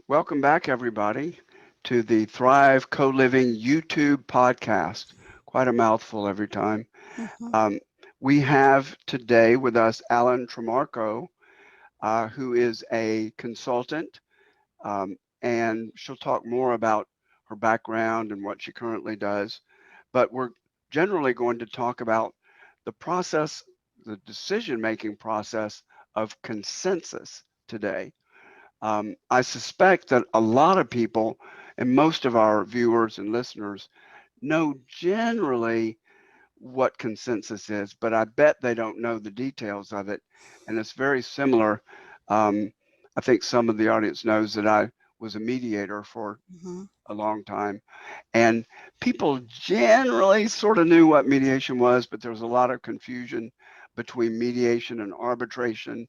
Welcome back, everybody, to the Thrive Co-Living YouTube podcast. Quite a mouthful every time. Mhm. Um, we have today with us Alan Trimarco, who is a consultant, and she'll talk more about her background and what she currently does. But we're generally going to talk about the process, the decision-making process of consensus today. I suspect that a lot of people and most of our viewers and listeners know generally what consensus is, but I bet they don't know the details of it. And it's very similar. Um, I think some of the audience knows that I was a mediator for Mhm. a long time, and people generally sort of knew what mediation was, but there was a lot of confusion between mediation and arbitration.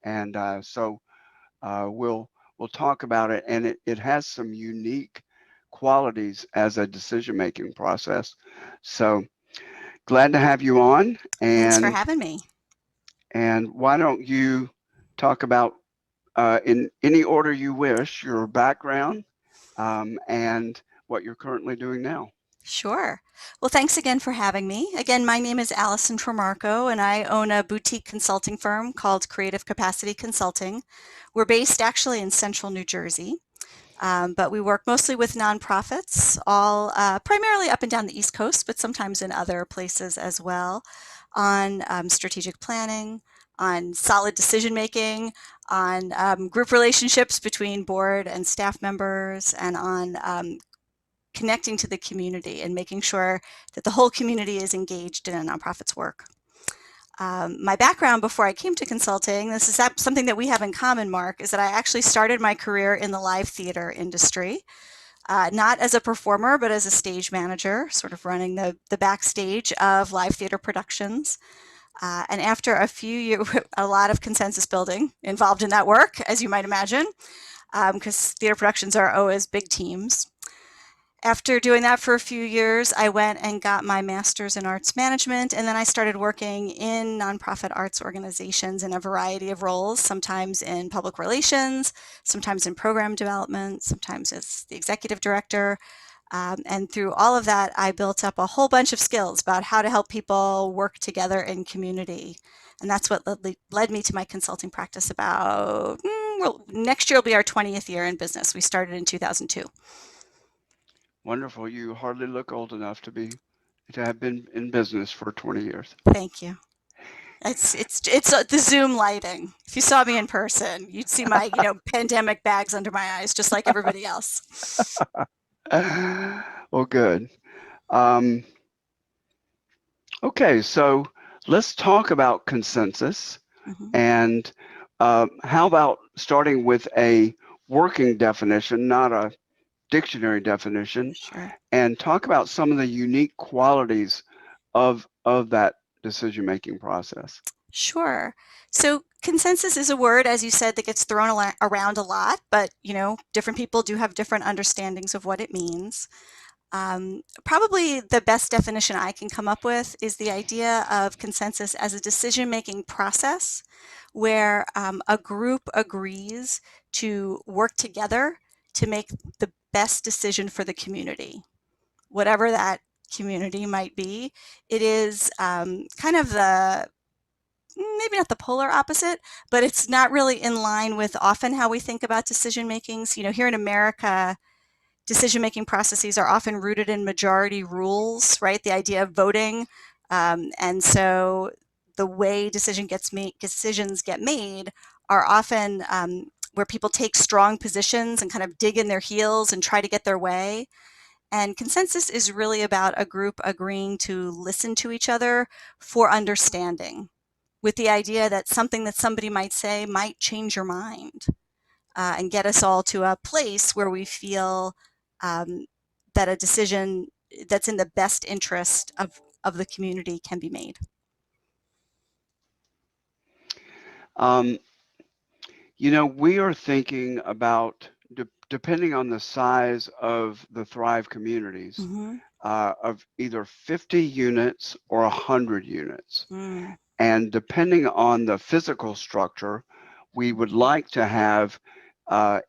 And we'll talk about it, and it has some unique qualities as a decision-making process. So glad to have you on, Thanks for and having me. why don't you talk about in any order you wish your background and what you're currently doing now. Sure. Well, thanks again for having me. Again, my name is Allison Trimarco, and I own a boutique consulting firm called Creative Capacity Consulting. We're based actually in central New Jersey, but we work mostly with nonprofits, all primarily up and down the East Coast, but sometimes in other places as well, on strategic planning, on solid decision making, on group relationships between board and staff members, and on connecting to the community and making sure that the whole community is engaged in a nonprofit's work. My background before I came to consulting, this is something that we have in common, Mark, is that I actually started my career in the live theater industry, not as a performer, but as a stage manager, sort of running the backstage of live theater productions. And after a few years, a lot of consensus building involved in that work, as you might imagine, because theater productions are always big teams. After doing that for a few years, I went and got my master's in arts management, and then I started working in nonprofit arts organizations in a variety of roles, sometimes in public relations, sometimes in program development, sometimes as the executive director. And through all of that, I built up a whole bunch of skills about how to help people work together in community. And that's what led me to my consulting practice about, well, next year will be our 20th year in business. We started in 2002. Wonderful. You hardly look old enough to have been in business for 20 years. Thank you. It's the Zoom lighting. If you saw me in person, you'd see my, pandemic bags under my eyes, just like everybody else. Well, good. Um, okay, so let's talk about consensus. Mhm. And how about starting with a working definition, not a dictionary definition, Sure. and talk about some of the unique qualities of that decision-making process. Sure. So consensus is a word, as you said, that gets thrown around a lot, but different people do have different understandings of what it means. Probably the best definition I can come up with is the idea of consensus as a decision-making process where a group agrees to work together to make the best decision for the community, whatever that community might be. It is kind of the maybe not the polar opposite, but it's not really in line with often how we think about decision makings. Here in America, decision-making processes are often rooted in majority rules, right? The idea of voting. And so the way decisions get made are often where people take strong positions and kind of dig in their heels and try to get their way. And consensus is really about a group agreeing to listen to each other for understanding, with the idea that something that somebody might say might change your mind and get us all to a place where we feel um, that a decision that's in the best interest of the community can be made. Um, we are thinking about, depending on the size of the Thrive communities, Mm-hmm. of either 50 units or 100 units. Mm. And depending on the physical structure, we would like to have uh,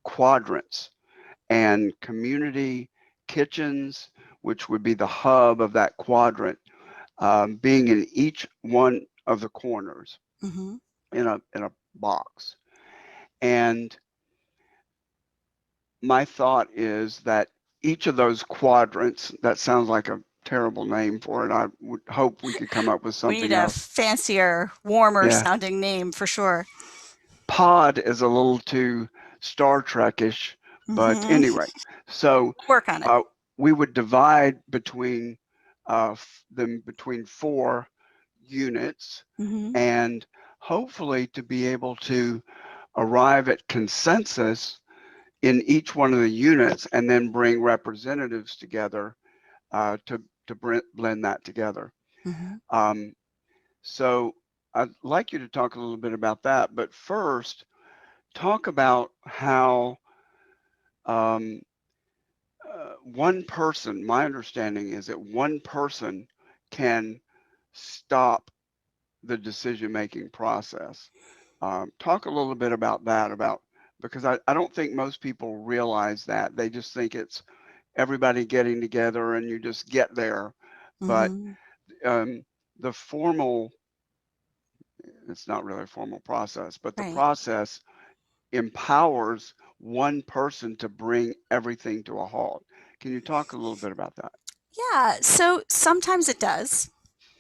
quadrants, and community kitchens, which would be the hub of that quadrant, being in each one of the corners Mm-hmm. in a box. And my thought is that each of those quadrants, that sounds like a terrible name for it. I would hope we could come up with We need something a else. fancier, warmer Yeah. sounding name for sure. Pod is a little too Star Trek-ish, but Mm-hmm. anyway, so We'll work on it. we would divide between them between 4 units, Mm-hmm. and hopefully to be able to arrive at consensus in each one of the units, and then bring representatives together to blend that together. Mm-hmm. Um, so I'd like you to talk a little bit about that, but first, talk about how um, one person, my understanding is that one person can stop the decision-making process. Talk a little bit about that, because I don't think most people realize that. They just think it's everybody getting together and you just get there. But Mm-hmm. um, the formal, it's not really a formal process, but the Right. process empowers one person to bring everything to a halt. Can you talk a little bit about that? Yeah. So sometimes it does.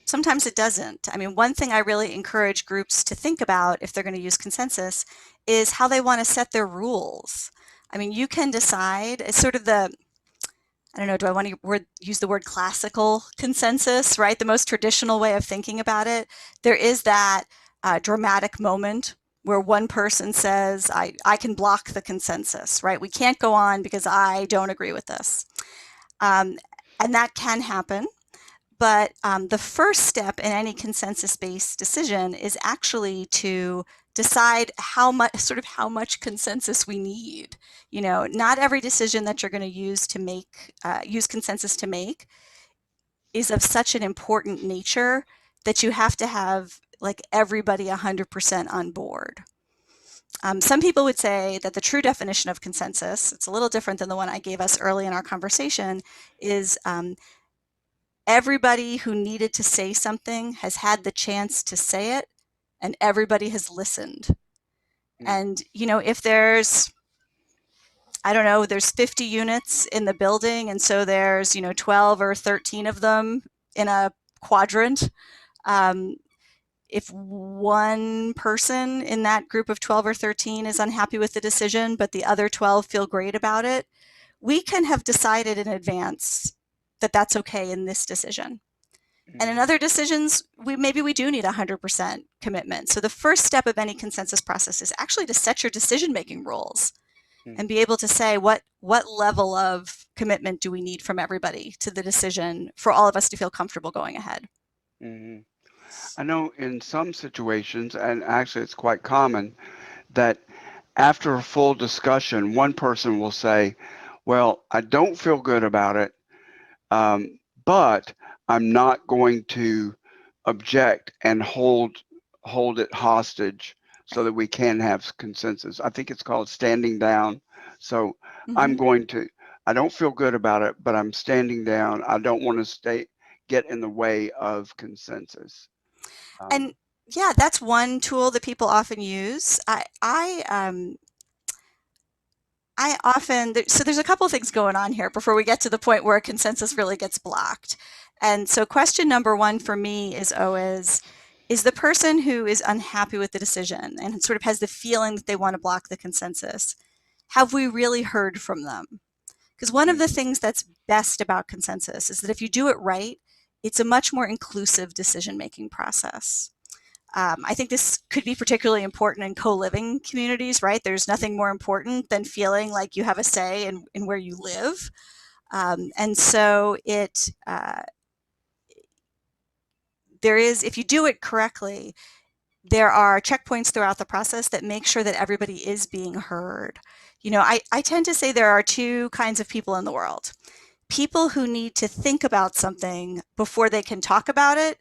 Sometimes it doesn't. I mean, one thing I really encourage groups to think about if they're going to use consensus is how they want to set their rules. I mean, you can decide, it's sort of the, I don't know, do I want to use the word classical consensus, right? The most traditional way of thinking about it. There is that dramatic moment where one person says, I can block the consensus, right? We can't go on because I don't agree with this. Um, and that can happen. But the first step in any consensus-based decision is actually to decide how much consensus we need. You know, not every decision that you're going to use consensus to make is of such an important nature that you have to have like everybody 100% on board. Some people would say that the true definition of consensus, it's a little different than the one I gave us early in our conversation, is everybody who needed to say something has had the chance to say it, and everybody has listened. Mm, And, you know, if there's, I don't know, there's 50 units in the building, and so there's, 12 or 13 of them in a quadrant. Um, if one person in that group of 12 or 13 is unhappy with the decision, but the other 12 feel great about it, we can have decided in advance that that's okay in this decision. And in mm, other decisions, maybe we do need 100% commitment. So the first step of any consensus process is actually to set your decision-making rules mm, and be able to say what level of commitment do we need from everybody to the decision for all of us to feel comfortable going ahead. mm. I know in some situations, and actually it's quite common, that after a full discussion, one person will say, well, I don't feel good about it, but I'm not going to object and hold it hostage so Right. that we can have consensus. I think it's called standing down. So I'm Mm-hmm. going to, I don't feel good about it, but I'm standing down. I don't want to get in the way of consensus. And Um, yeah, that's one tool that people often use. I often, so there's a couple of things going on here before we get to the point where a consensus really gets blocked. And so question number one for me is always, is the person who is unhappy with the decision and sort of has the feeling that they want to block the consensus, have we really heard from them? Because one of the mhm, things that's best about consensus is that if you do it right, it's a much more inclusive decision-making process. I think this could be particularly important in co-living communities, right? There's nothing more important than feeling like you have a say in where you live. And so there is, if you do it correctly, there are checkpoints throughout the process that make sure that everybody is being heard. You know, I tend to say there are two kinds of people in the world. People who need to think about something before they can talk about it,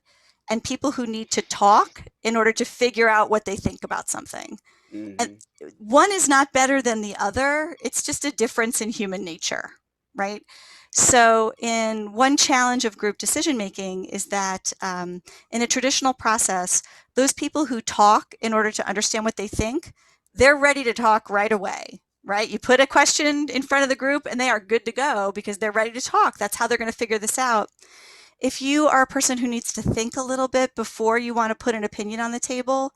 and people who need to talk in order to figure out what they think about something. And Mhm. one is not better than the other. It's just a difference in human nature, right? So in one challenge of group decision making is that in a traditional process, those people who talk in order to understand what they think, they're ready to talk right away, right? You put a question in front of the group and they are good to go because they're ready to talk. That's how they're going to figure this out. If you are a person who needs to think a little bit before you want to put an opinion on the table,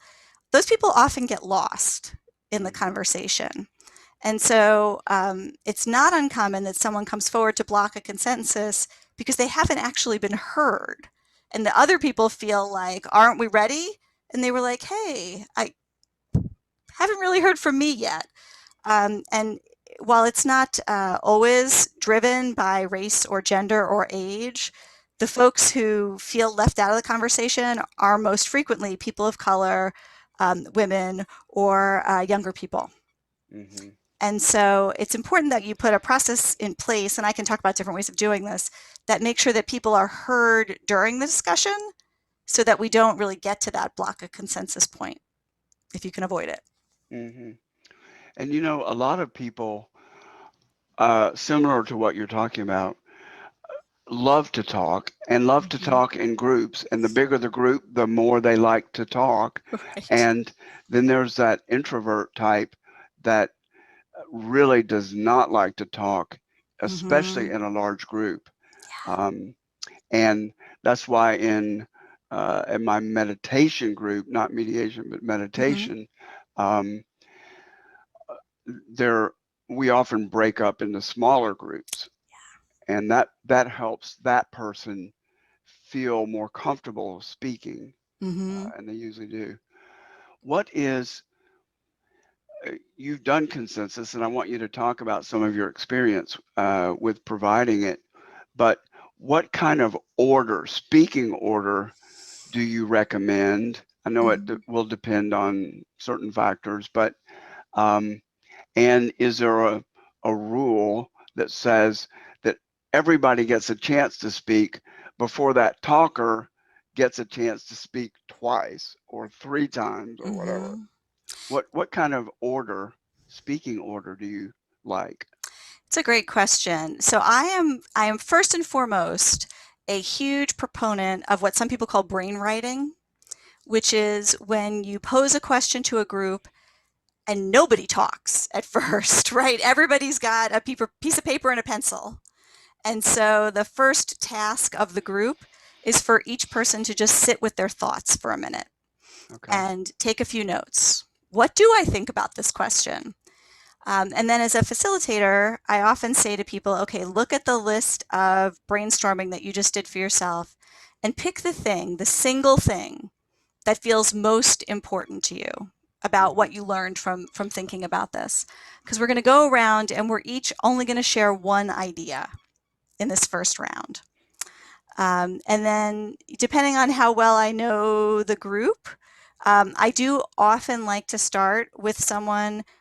those people often get lost in the Mhm. conversation. And so it's not uncommon that someone comes forward to block a consensus because they haven't actually been heard. And the other people feel like, aren't we ready? And they were like, hey, I haven't really heard from me yet. And while it's not always driven by race or gender or age, the folks who feel left out of the conversation are most frequently people of color, women, or younger people. Mhm. And so it's important that you put a process in place, and I can talk about different ways of doing this, that make sure that people are heard during the discussion so that we don't really get to that block of consensus point, if you can avoid it. Mhm. And a lot of people, similar to what you're talking about, love to talk and love to Mhm. talk in groups. And the bigger the group, the more they like to talk. Right. And then there's that introvert type that really does not like to talk, especially Mhm. in a large group. Um, and that's why in my meditation group, not mediation, but Mhm. meditation, um, there we often break up into smaller groups, and that helps that person feel more comfortable speaking, Mhm. and they usually do. What is You've done consensus, and I want you to talk about some of your experience with providing it. But what kind of order, speaking order, do you recommend? I know it Mhm. will depend on certain factors, but um, and is there a rule that says that everybody gets a chance to speak before that talker gets a chance to speak twice or three times or whatever? Mhm. What kind of order, speaking order, do you like? It's a great question. So I am first and foremost a huge proponent of what some people call brain writing, which is when you pose a question to a group and nobody talks at first, right? Everybody's got a piece of paper and a pencil. And so the first task of the group is for each person to just sit with their thoughts for a minute Okay. and take a few notes. What do I think about this question? And then as a facilitator, I often say to people, okay, look at the list of brainstorming that you just did for yourself and pick the single thing that feels most important to you about Hmm. what you learned from thinking about this. Because we're going to go around and we're each only going to share one idea in this first round. And then depending on how well I know the group, I do often like to start with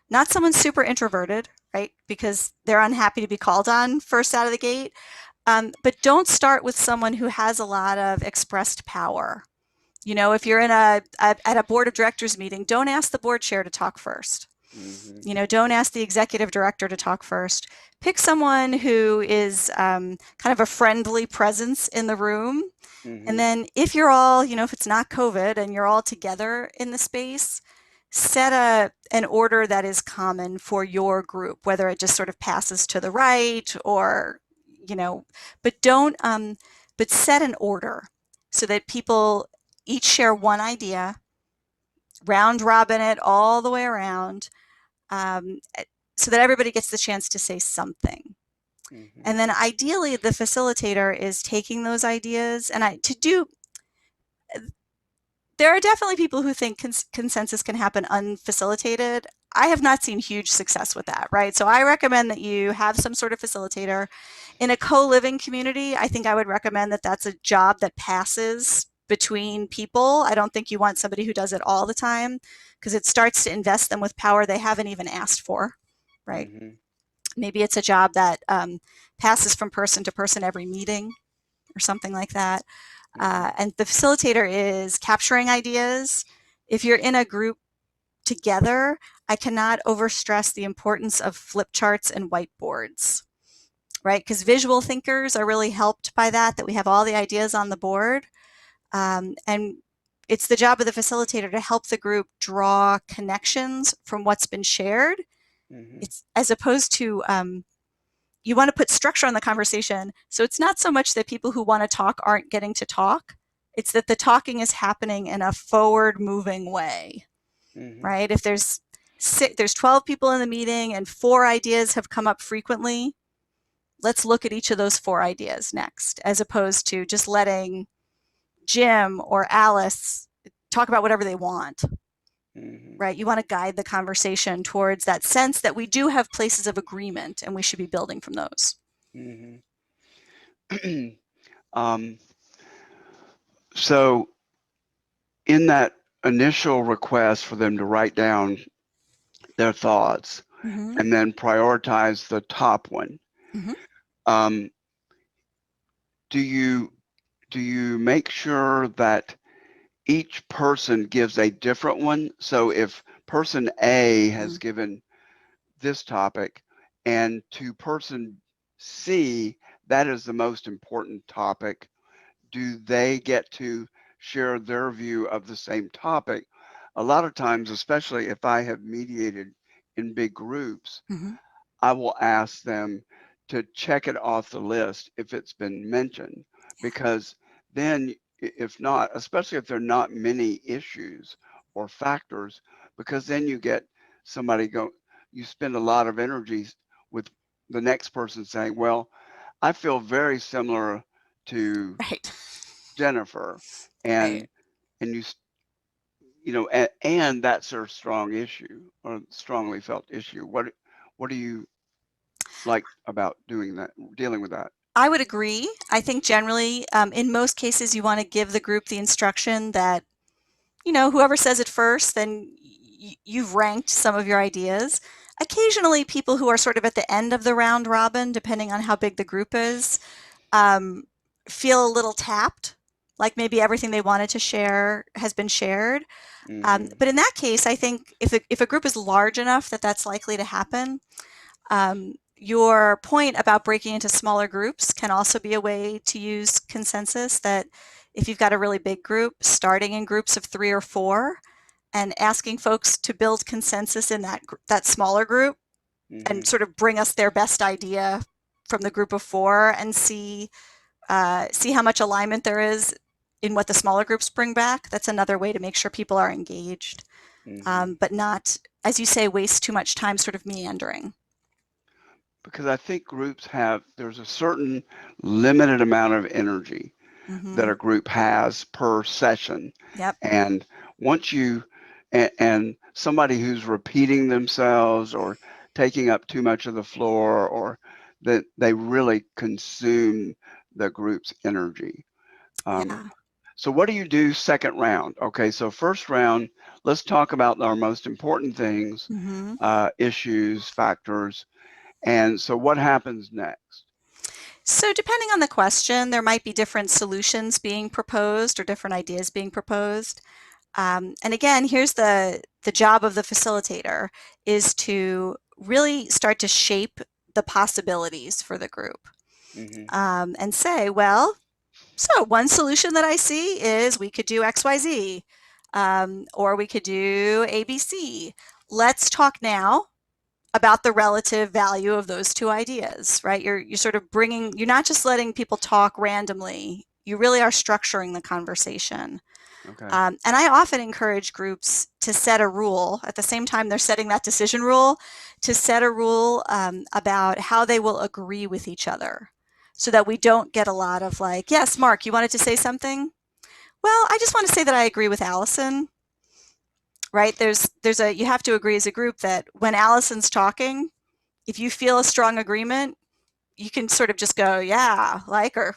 not someone super introverted, right? Because they're unhappy to be called on first out of the gate. But don't start with someone who has a lot of expressed power. If you're in at a board of directors meeting, don't ask the board chair to talk first. Hmm. Don't ask the executive director to talk first. Pick someone who is kind of a friendly presence in the room. And Hmm. then if you're all, if it's not COVID and you're all together in the space, set an order that is common for your group, whether it just sort of passes to the right or, you know, but don't, but set an order so that people each share one idea, round robin it all the way around, um, so that everybody gets the chance to say something. Hmm. And then ideally, the facilitator is taking those ideas and there are definitely people who think consensus can happen unfacilitated. I have not seen huge success with that, right? So I recommend that you have some sort of facilitator. In a co-living community, I think I would recommend that that's a job that passes between people. I don't think you want somebody who does it all the time because it starts to invest them with power they haven't even asked for, right? Hmm. Maybe it's a job that passes from person to person every meeting or something like that. Hmm. And the facilitator is capturing ideas. If you're in a group together, I cannot overstress the importance of flip charts and whiteboards, right? Because visual thinkers are really helped by that we have all the ideas on the board. And it's the job of the facilitator to help the group draw connections from what's been shared. It's as opposed to you want to put structure on the conversation. So it's not so much that people who want to talk aren't getting to talk. It's that the talking is happening in a forward moving way, right? If there's 12 people in the meeting and 4 ideas have come up frequently, let's look at each of those 4 ideas next, as opposed to just letting Jim or Alice talk about whatever they want, right? You want to guide the conversation towards that sense that we do have places of agreement and we should be building from those. So in that initial request for them to write down their thoughts and then prioritize the top one, do you make sure that each person gives a different one? So if person A has given this topic and to person C, that is the most important topic, do they get to share their view of the same topic? A lot of times, especially if I have mediated in big groups, I will ask them to check it off the list if it's been mentioned, because then if not, especially if there are not many issues or factors, because then you get somebody you spend a lot of energy with the next person saying, well, I feel very similar to Jennifer, and and that's their strong issue or strongly felt issue. What do you like about dealing with that? I would agree. I think generally, in most cases, you want to give the group the instruction that, whoever says it first, then you've ranked some of your ideas. Occasionally, people who are sort of at the end of the round robin, depending on how big the group is, feel a little tapped, like maybe everything they wanted to share has been shared. But in that case, I think if a group is large enough that that's likely to happen, your point about breaking into smaller groups can also be a way to use consensus, that if you've got a really big group, starting in groups of 3 or 4 and asking folks to build consensus in that smaller group and sort of bring us their best idea from the group of 4 and see how much alignment there is in what the smaller groups bring back. That's another way to make sure people are engaged, but not, as you say, waste too much time sort of meandering. Because I think there's a certain limited amount of energy that a group has per session. Yep. And once and somebody who's repeating themselves or taking up too much of the floor, or that they really consume the group's energy. So what do you do second round? Okay, so first round, let's talk about our most important things, issues, factors. And so what happens next? So depending on the question, there might be different solutions being proposed or different ideas being proposed. And again, here's the job of the facilitator, is to really start to shape the possibilities for the group, and say, well, so one solution that I see is we could do XYZ, or we could do ABC. Let's talk now about the relative value of those 2 ideas, right? You're sort of you're not just letting people talk randomly. You really are structuring the conversation. Okay. And I often encourage groups to set a rule at the same time they're setting that decision rule, to set a rule about how they will agree with each other, so that we don't get a lot of like, yes, Mark, you wanted to say something? Well, I just want to say that I agree with Allison. Right? You have to agree as a group that when Allison's talking, if you feel a strong agreement, you can sort of just go, yeah, like her.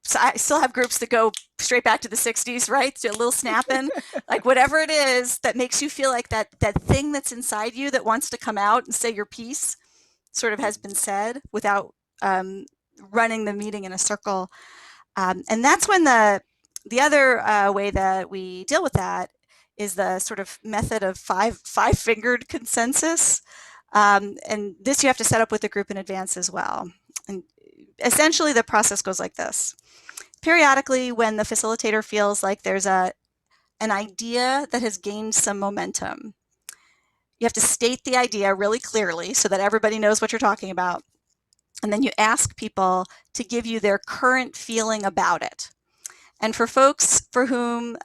So I still have groups that go straight back to the 60s, right? So a little snapping, like whatever it is that makes you feel like that thing that's inside you that wants to come out and say your piece sort of has been said without running the meeting in a circle. And that's when the other way that we deal with that is the sort of method of five-fingered consensus. And this you have to set up with the group in advance as well. And essentially the process goes like this. Periodically, when the facilitator feels like there's an idea that has gained some momentum, you have to state the idea really clearly so that everybody knows what you're talking about. And then you ask people to give you their current feeling about it. And for folks for whom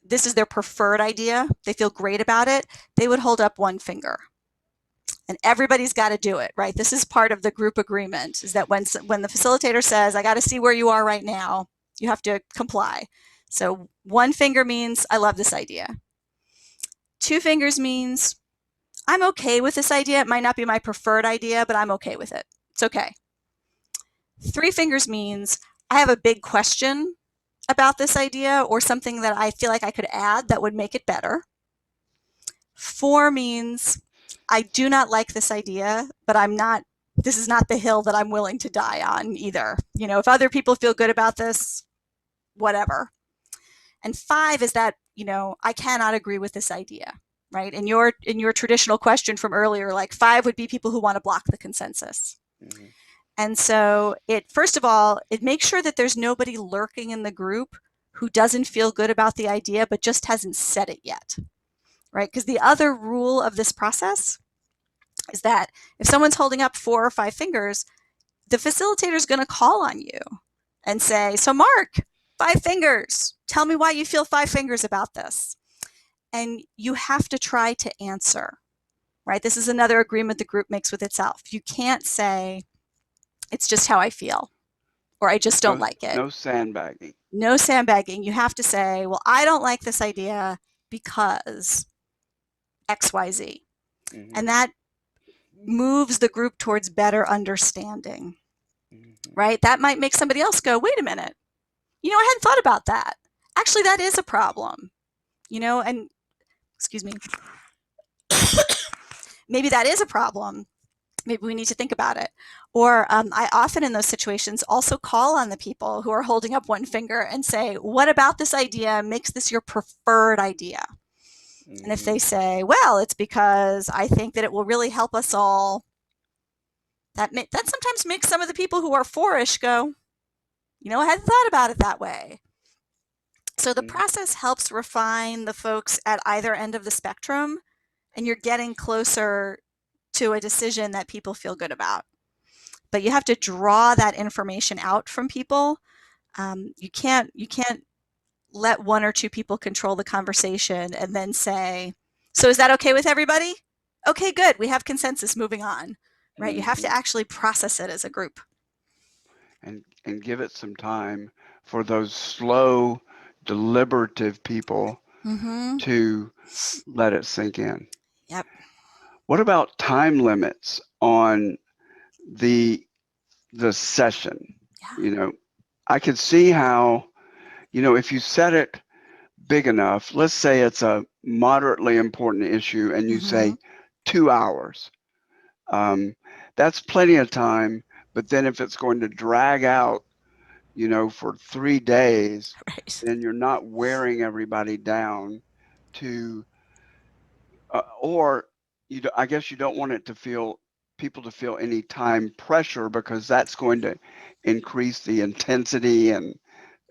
this is their preferred idea, they feel great about it, they would hold up one finger. And everybody's got to do it, right? This is part of the group agreement, is that when the facilitator says, I got to see where you are right now, you have to comply. So one finger means, I love this idea. Two fingers means, I'm okay with this idea. It might not be my preferred idea, but I'm okay with it. It's okay. Three fingers means, I have a big question about this idea or something that I feel like I could add that would make it better. Four means, I do not like this idea, but this is not the hill that I'm willing to die on either. You know, if other people feel good about this, whatever. And five is that, you know, I cannot agree with this idea, right? In your traditional question from earlier, like five would be people who want to block the consensus. Mm-hmm. And so first of all, it makes sure that there's nobody lurking in the group who doesn't feel good about the idea, but just hasn't said it yet, right? Because the other rule of this process is that if someone's holding up 4 or 5 fingers, the facilitator is going to call on you and say, so Mark, 5 fingers, tell me why you feel 5 fingers about this. And you have to try to answer, right? This is another agreement the group makes with itself. You can't say, it's just how I feel, or I just don't like it. No sandbagging. No sandbagging. You have to say, well, I don't like this idea because XYZ. Mm-hmm. And that moves the group towards better understanding, right? That might make somebody else go, wait a minute, you know, I hadn't thought about that. Actually, that is a problem, you know, and excuse me, maybe that is a problem. Maybe we need to think about it. Or I often in those situations also call on the people who are holding up one finger and say, what about this idea makes this your preferred idea? Mm-hmm. And if they say, well, it's because I think that it will really help us all, that sometimes makes some of the people who are for-ish go, you know, I hadn't thought about it that way. So the process helps refine the folks at either end of the spectrum, and you're getting closer to a decision that people feel good about. But you have to draw that information out from people. You can't let 1 or 2 people control the conversation and then say, so is that okay with everybody? Okay, good. We have consensus, moving on, right? Mm-hmm. You have to actually process it as a group. And give it some time for those slow, deliberative people mm-hmm. to let it sink in. Yep. What about time limits on the session? Yeah. You know, I could see how, you know, if you set it big enough, let's say it's a moderately important issue and you mm-hmm. say 2 hours. That's plenty of time, but then if it's going to drag out, you know, for 3 days, right. then you're not wearing everybody down to, or I guess you don't want it to people to feel any time pressure, because that's going to increase the intensity and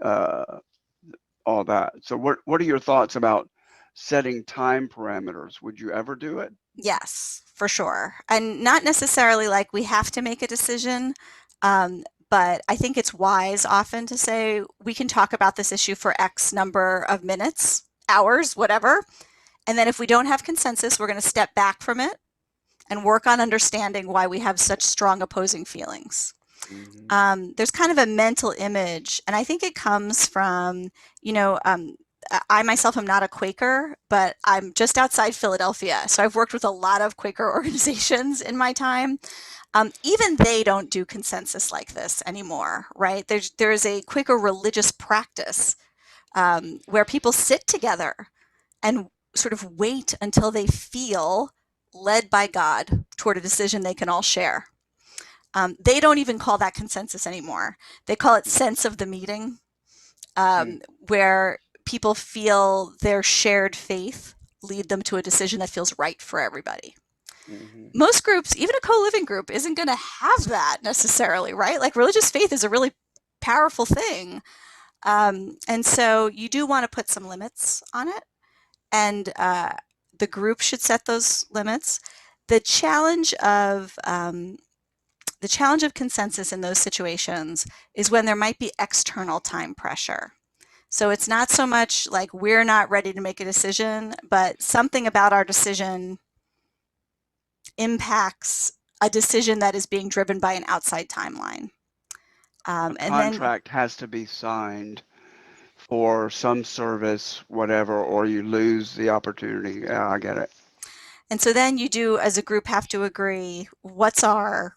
all that. So what are your thoughts about setting time parameters? Would you ever do it? Yes, for sure. And not necessarily like we have to make a decision, but I think it's wise often to say we can talk about this issue for X number of minutes, hours, whatever. And then if we don't have consensus, we're going to step back from it and work on understanding why we have such strong opposing feelings. Mm-hmm. There's kind of a mental image, and I think it comes from, you know, I myself am not a Quaker, but I'm just outside Philadelphia. So I've worked with a lot of Quaker organizations in my time. Even they don't do consensus like this anymore, right? There's a Quaker religious practice where people sit together and sort of wait until they feel led by God toward a decision they can all share. They don't even call that consensus anymore. They call it sense of the meeting, where people feel their shared faith lead them to a decision that feels right for everybody. Hmm. Most groups, even a co-living group, isn't going to have that necessarily, right? Like religious faith is a really powerful thing. And so you do want to put some limits on it, and the group should set those limits. The challenge of consensus in those situations is when there might be external time pressure. So it's not so much like we're not ready to make a decision, but something about our decision impacts a decision that is being driven by an outside timeline. A And then, contract has to be signed for some service, whatever, or you lose the opportunity. Yeah, I get it. and so then you do, as a group, have to agree what's our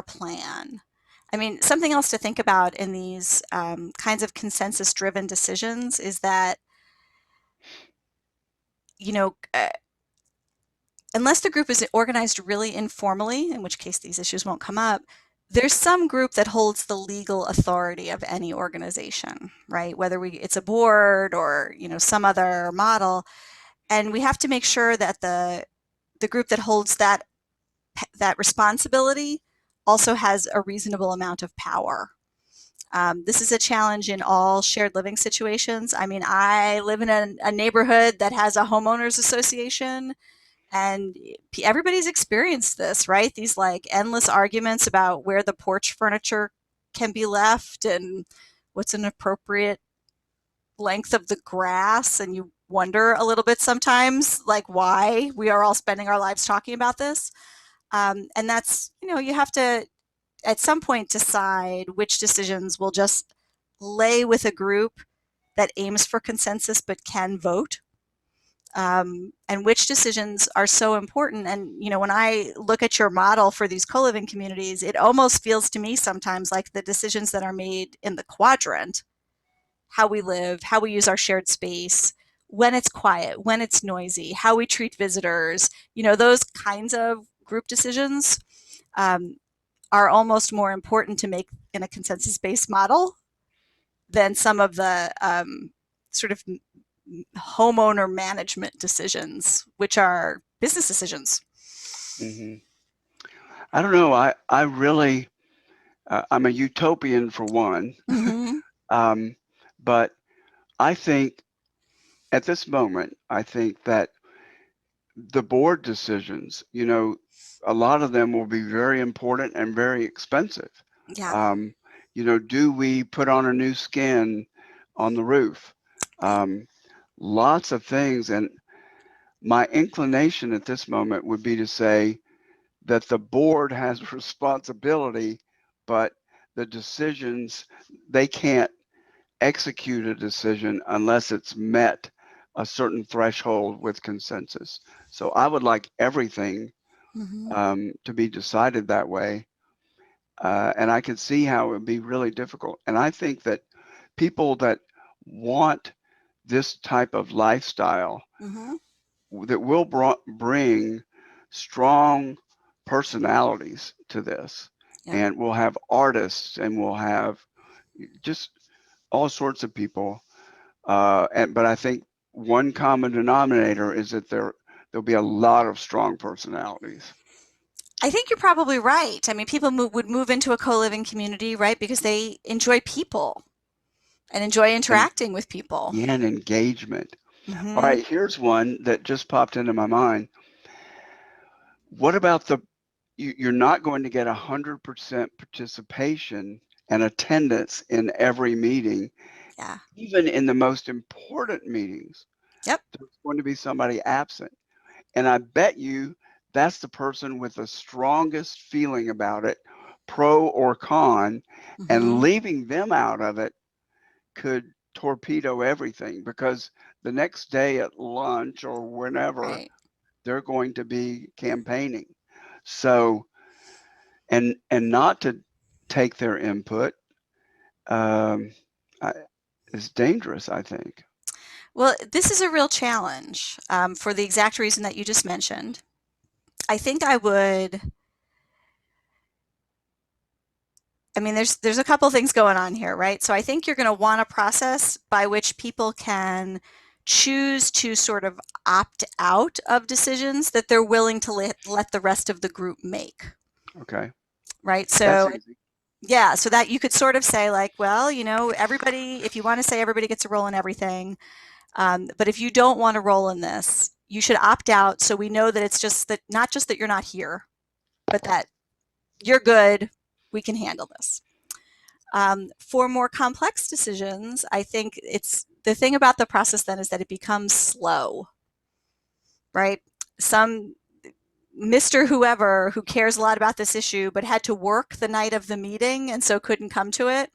plan. I mean, something else to think about in these kinds of consensus-driven decisions is that, you know, unless the group is organized really informally, in which case these issues won't come up, there's some group that holds the legal authority of any organization, right? Whether it's a board or, some other model. And we have to make sure that the group that holds that responsibility also has a reasonable amount of power. This is a challenge in all shared living situations. I mean, I live in a neighborhood that has a homeowners association, and everybody's experienced this, right? These like endless arguments about where the porch furniture can be left and what's an appropriate length of the grass. And you wonder a little bit sometimes, like, why we are all spending our lives talking about this. And that's, you have to at some point decide which decisions will just lay with a group that aims for consensus but can vote, and which decisions are so important. And, when I look at your model for these co-living communities, it almost feels to me sometimes like the decisions that are made in the quadrant, how we live, how we use our shared space, when it's quiet, when it's noisy, how we treat visitors, those kinds of group decisions um, are almost more important to make in a consensus-based model than some of the sort of homeowner management decisions, which are business decisions. Hmm. I don't know. I really, I'm a utopian for one, Mm-hmm. but I think at this moment, I think that the board decisions, a lot of them will be very important and very expensive. Yeah. Um, do we put on a new skin on the roof? Right. Lots of things. And my inclination at this moment would be to say that the board has responsibility, but the decisions, they can't execute a decision unless it's met a certain threshold with consensus. So I would like everything Mm-hmm. to be decided that way. And I can see how it would be really difficult. And I think that people that want this type of lifestyle Mm-hmm. that will bring strong personalities to this. Yep. And we'll have artists and we'll have just all sorts of people. But I think one common denominator is that there'll be a lot of strong personalities. I think you're probably right. I mean, people would move into a co-living community, right, because they enjoy people and enjoy And interacting with people. yeah, and engagement. All Mm-hmm. right, here's one that just popped into my mind. What about you're not going to get 100% participation and attendance in every meeting, Yeah. even in the most important meetings. Yep. There's going to be somebody absent. And I bet you that's the person with the strongest feeling about it, pro or con, and Mm-hmm. leaving them out of it could torpedo everything because the next day at lunch or whenever Right. they're going to be campaigning. So, and not to take their input um, is dangerous, I think. Well, this is a real challenge for the exact reason that you just mentioned. I think I would I mean, there's a couple things going on here, right? So I think you're going to want a process by which people can choose to sort of opt out of decisions that they're willing to let the rest of the group make, Okay, right? that's So easy. yeah, so that you could sort of say like, well, you know, everybody, if you want to say everybody gets a role in everything, but if you don't want to roll in this, you should opt out. So we know that it's just that, not just that you're not here, but that you're good. We can handle this. For more complex decisions, I think it's the thing about the process then is that it becomes slow, right? Some Mr. Whoever who cares a lot about this issue, but had to work the night of the meeting and so couldn't come to it,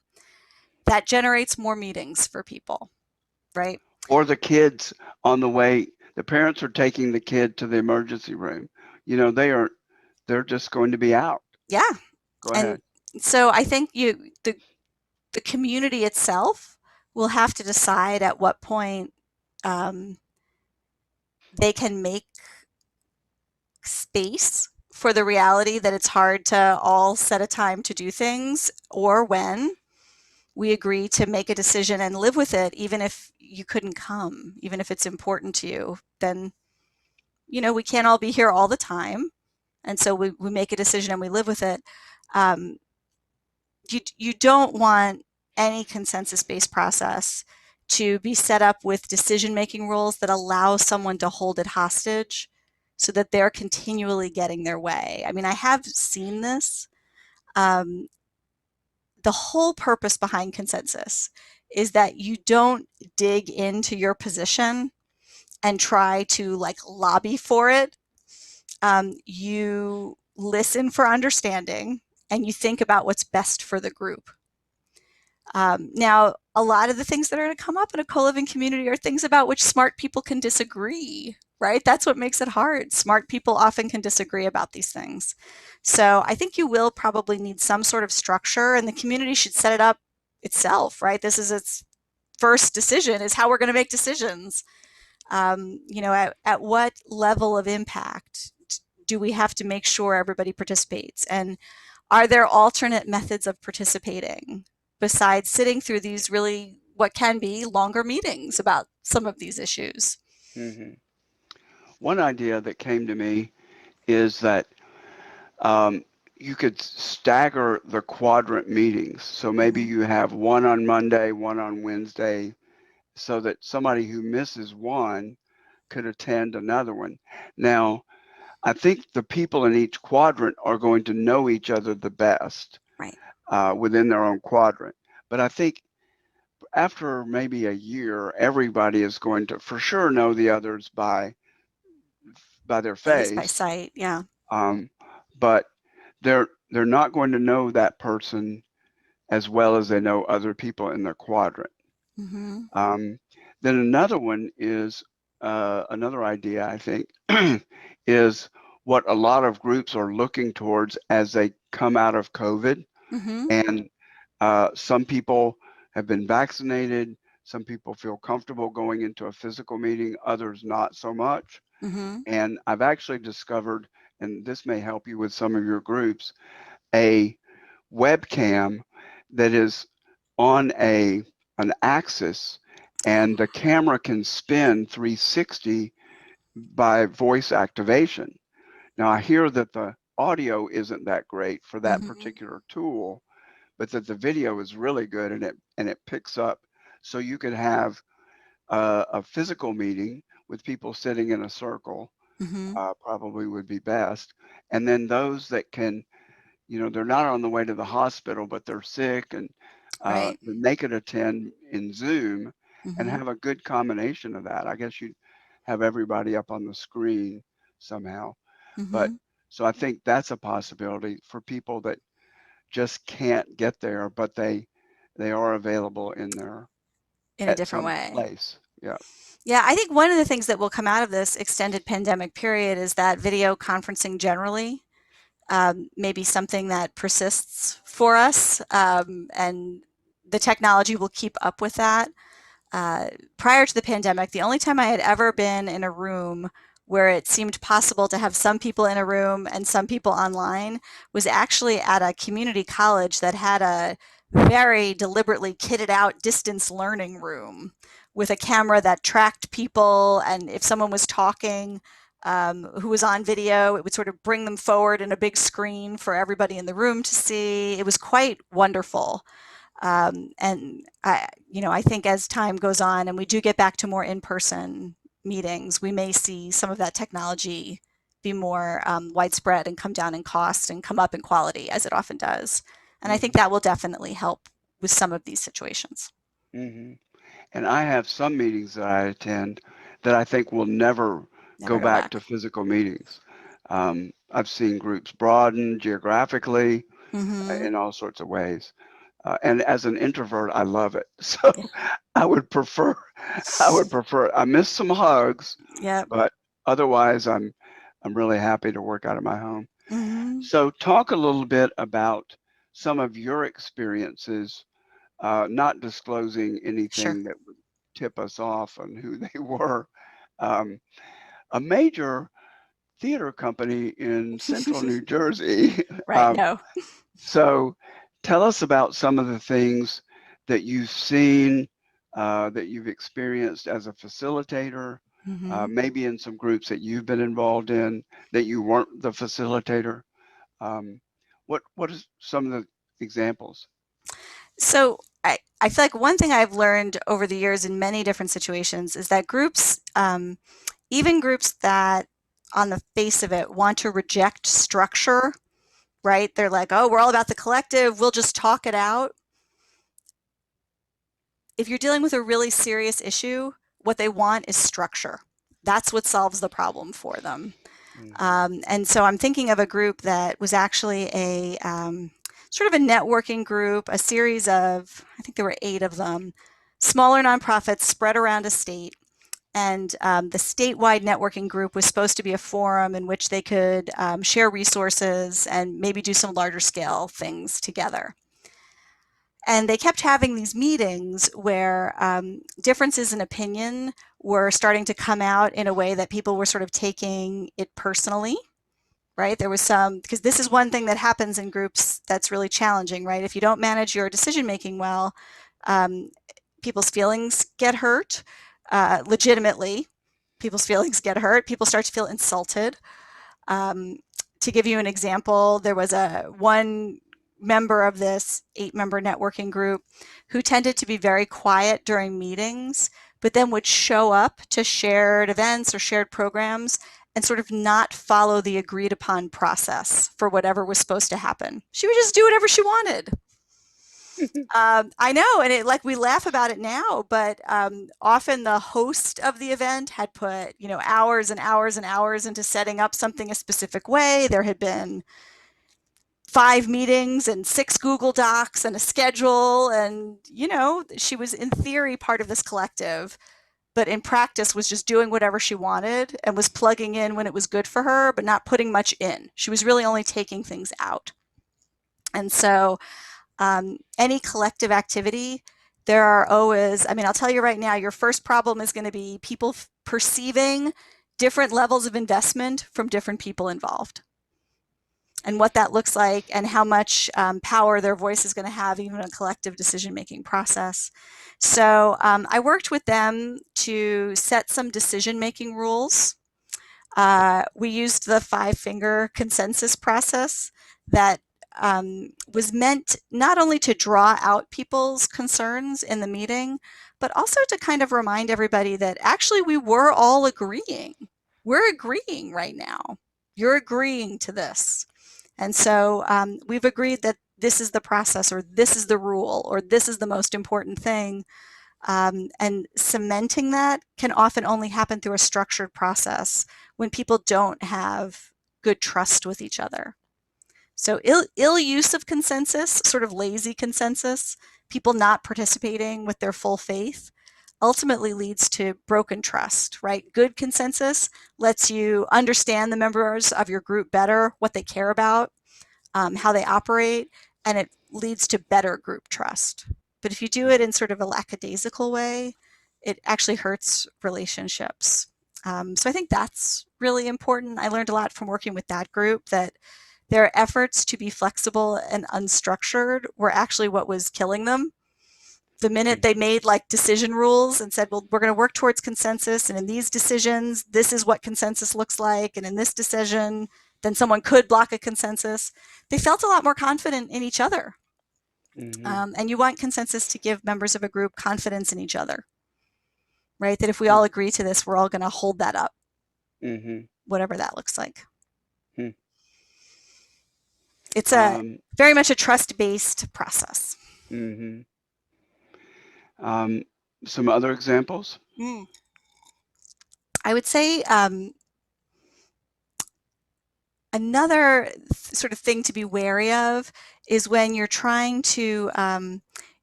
that generates more meetings for people, right? Or the kids on the way, the parents are taking the kid to the emergency room. They're just going to be out. Yeah. Go And ahead. so I think the community itself will have to decide at what point um, they can make space for the reality that it's hard to all set a time to do things, or when we agree to make a decision and live with it, even if you couldn't come, even if it's important to you, then, you know, we can't all be here all the time. And so we make a decision and we live with it. Um, you don't want any consensus-based process to be set up with decision-making rules that allow someone to hold it hostage so that they're continually getting their way. I mean, I have seen this. Um, the whole purpose behind consensus is that you don't dig into your position and try to like lobby for it. You listen for understanding and you think about what's best for the group. Now, a lot of the things that are going to come up in a co-living community are things about which smart people can disagree, right? That's what makes it hard. Smart people often can disagree about these things. So I think you will probably need some sort of structure, and the community should set it up itself, right? This is its first decision, is how we're going to make decisions. You know, at what level of impact do we have to make sure everybody participates? And are there alternate methods of participating besides sitting through these really what can be longer meetings about some of these issues? Hmm. One idea that came to me is that um, you could stagger the quadrant meetings. So maybe Mm-hmm. you have one on Monday, one on Wednesday, so that somebody who misses one could attend another one. Now, I think the people in each quadrant are going to know each other the best Right. within their own quadrant. But I think after maybe a year, everybody is going to for sure know the others by their At least by face. sight. Yeah. Um, but they're not going to know that person as well as they know other people in their quadrant. Mm-hmm. Um, then another one is another idea I think is what a lot of groups are looking towards as they come out of COVID. Mm-hmm. And some people have been vaccinated. Some people feel comfortable going into a physical meeting, others not so much. Mm-hmm. And I've actually discovered, and this may help you with some of your groups, a webcam that is on an axis, and the camera can spin 360 by voice activation. Now I hear that the audio isn't that great for that Mm-hmm. particular tool, but that the video is really good, and it picks up. So you could have a physical meeting with people sitting in a circle, Mm-hmm. probably would be best. And then those that can, they're not on the way to the hospital, but they're sick, and Right. then they could attend in Zoom and Mm-hmm. have a good combination of that. I guess you'd have everybody up on the screen somehow. But Mm-hmm. so I think that's a possibility for people that just can't get there, but they are available in there In a at different some way. place. Yeah. Yeah, I think one of the things that will come out of this extended pandemic period is that video conferencing generally may be something that persists for us, and the technology will keep up with that. Uh, Prior to the pandemic, the only time I had ever been in a room where it seemed possible to have some people in a room and some people online, was actually at a community college that had a very deliberately kitted out distance learning room with a camera that tracked people, and if someone was talking who was on video, it would sort of bring them forward in a big screen for everybody in the room to see. It was quite wonderful. And I think as time goes on and we do get back to more in-person meetings, we may see some of that technology be more widespread and come down in cost and come up in quality, as it often does. And I think that will definitely help with some of these situations. Mm-hmm. And I have some meetings that I attend that I think will never Never go go back back. to physical meetings. I've seen groups broaden geographically Mm-hmm. in all sorts of ways. And as an introvert, I love it. So Yeah. I would prefer, I miss some hugs, Yep. but otherwise I'm really happy to work out of my home. Mm-hmm. So talk a little bit about some of your experiences, not disclosing Sure. anything that would tip us off on who they were. Um, a major theater company in central New Jersey. Right. No. So tell us about some of the things that you've seen, that you've experienced as a facilitator, Mm-hmm. maybe in some groups that you've been involved in that you weren't the facilitator. Um, what is some of the examples? So I feel like one thing I've learned over the years in many different situations is that groups, even groups that on the face of it want to reject structure, right? They're like, oh, we're all about the collective, we'll just talk it out. If you're dealing with a really serious issue, what they want is structure. That's what solves the problem for them. Mm-hmm. And so I'm thinking of a group that was actually a sort of a networking group, a series of, I think there were 8 of them, smaller nonprofits spread around a state. And the statewide networking group was supposed to be a forum in which they could share resources and maybe do some larger scale things together. And they kept having these meetings where differences in opinion were starting to come out in a way that people were sort of taking it personally, right? There was some, because this is one thing that happens in groups that's really challenging, right? If you don't manage your decision making well, um, people's feelings get hurt legitimately. People's feelings get hurt. People start to feel insulted. Um, to give you an example, there was one member of this 8-member networking group who tended to be very quiet during meetings, but then would show up to shared events or shared programs and sort of not follow the agreed upon process for whatever was supposed to happen. She would just do whatever she wanted. I know, and we laugh about it now, but often the host of the event had put, hours and hours and hours into setting up something a specific way. There had been 5 meetings and 6 Google Docs and a schedule, and she was in theory part of this collective, but in practice was just doing whatever she wanted and was plugging in when it was good for her, but not putting much in. She was really only taking things out. And so any collective activity, there are always, I'll tell you right now, your first problem is going to be people perceiving different levels of investment from different people involved and what that looks like and how much power their voice is going to have even in a collective decision-making process. So I worked with them to set some decision-making rules. We used the 5-finger consensus process that was meant not only to draw out people's concerns in the meeting, but also to kind of remind everybody that actually we were all agreeing. We're agreeing right now. You're agreeing to this. And so we've agreed that this is the process, or this is the rule, or this is the most important thing. And cementing that can often only happen through a structured process when people don't have good trust with each other. So ill use of consensus, sort of lazy consensus, people not participating with their full faith, ultimately leads to broken trust, right? Good consensus lets you understand the members of your group better, what they care about, how they operate, and it leads to better group trust. But if you do it in sort of a lackadaisical way, it actually hurts relationships. So I think that's really important. I learned a lot from working with that group, that their efforts to be flexible and unstructured were actually what was killing them. The minute they made like decision rules and said, well, we're going to work towards consensus, and in these decisions, this is what consensus looks like, and in this decision, then someone could block a consensus, they felt a lot more confident in each other. And you want consensus to give members of a group confidence in each other, right? That if we all agree to this, we're all going to hold that up, whatever that looks like. It's very much a trust-based process. Some other examples? I would say another sort of thing to be wary of is when you're trying to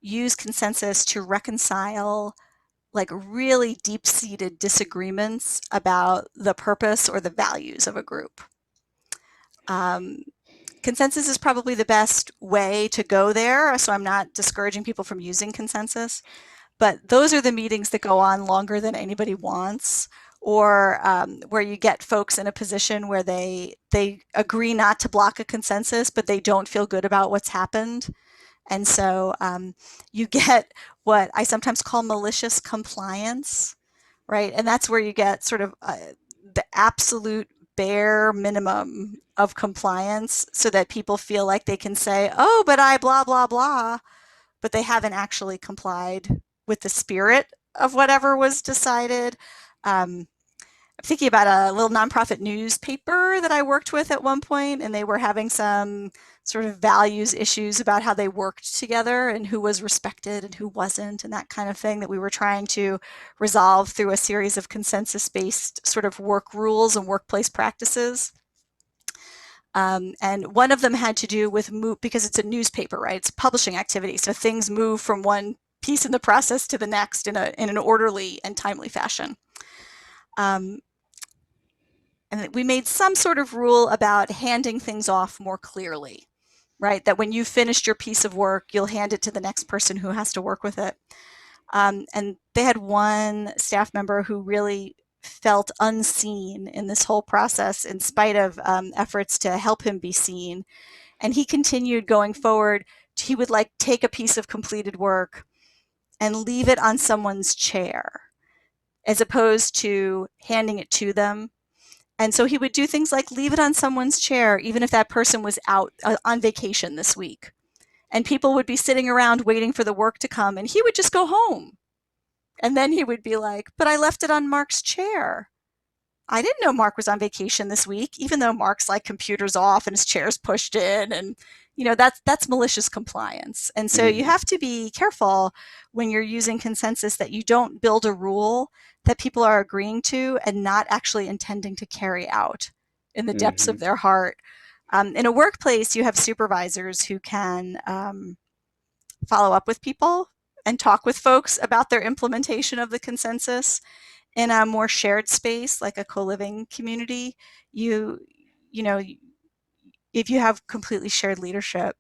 use consensus to reconcile like really deep-seated disagreements about the purpose or the values of a group. Consensus is probably the best way to go there, so I'm not discouraging people from using consensus, but those are the meetings that go on longer than anybody wants, or where you get folks in a position where they agree not to block a consensus, but they don't feel good about what's happened. And so you get what I sometimes call malicious compliance, right? And that's where you get sort of the absolute bare minimum of compliance, so that people feel like they can say, oh, but I blah, blah, blah, but they haven't actually complied with the spirit of whatever was decided. I'm thinking about a little nonprofit newspaper that I worked with at one point, and they were having some sort of values issues about how they worked together and who was respected and who wasn't, and that kind of thing that we were trying to resolve through a series of consensus-based sort of work rules and workplace practices. And one of them had to do with because it's a newspaper, right? It's a publishing activity, so things move from one piece in the process to the next in an orderly and timely fashion. And we made some sort of rule about handing things off more clearly, right? That when you've finished your piece of work, you'll hand it to the next person who has to work with it. And they had one staff member who really felt unseen in this whole process, in spite of efforts to help him be seen. And he continued going forward. He would like take a piece of completed work and leave it on someone's chair, as opposed to handing it to them. And so he would do things like leave it on someone's chair, even if that person was out on vacation this week. And people would be sitting around waiting for the work to come, and he would just go home. And then he would be like, but I left it on Mark's chair. I didn't know Mark was on vacation this week, even though Mark's like computers off and his chair's pushed in. And, you know, that's malicious compliance. And so you have to be careful when you're using consensus that you don't build a rule that people are agreeing to and not actually intending to carry out in the depths of their heart. In a workplace, you have supervisors who can follow up with people and talk with folks about their implementation of the consensus. In a more shared space, like a co-living community, you know, if you have completely shared leadership,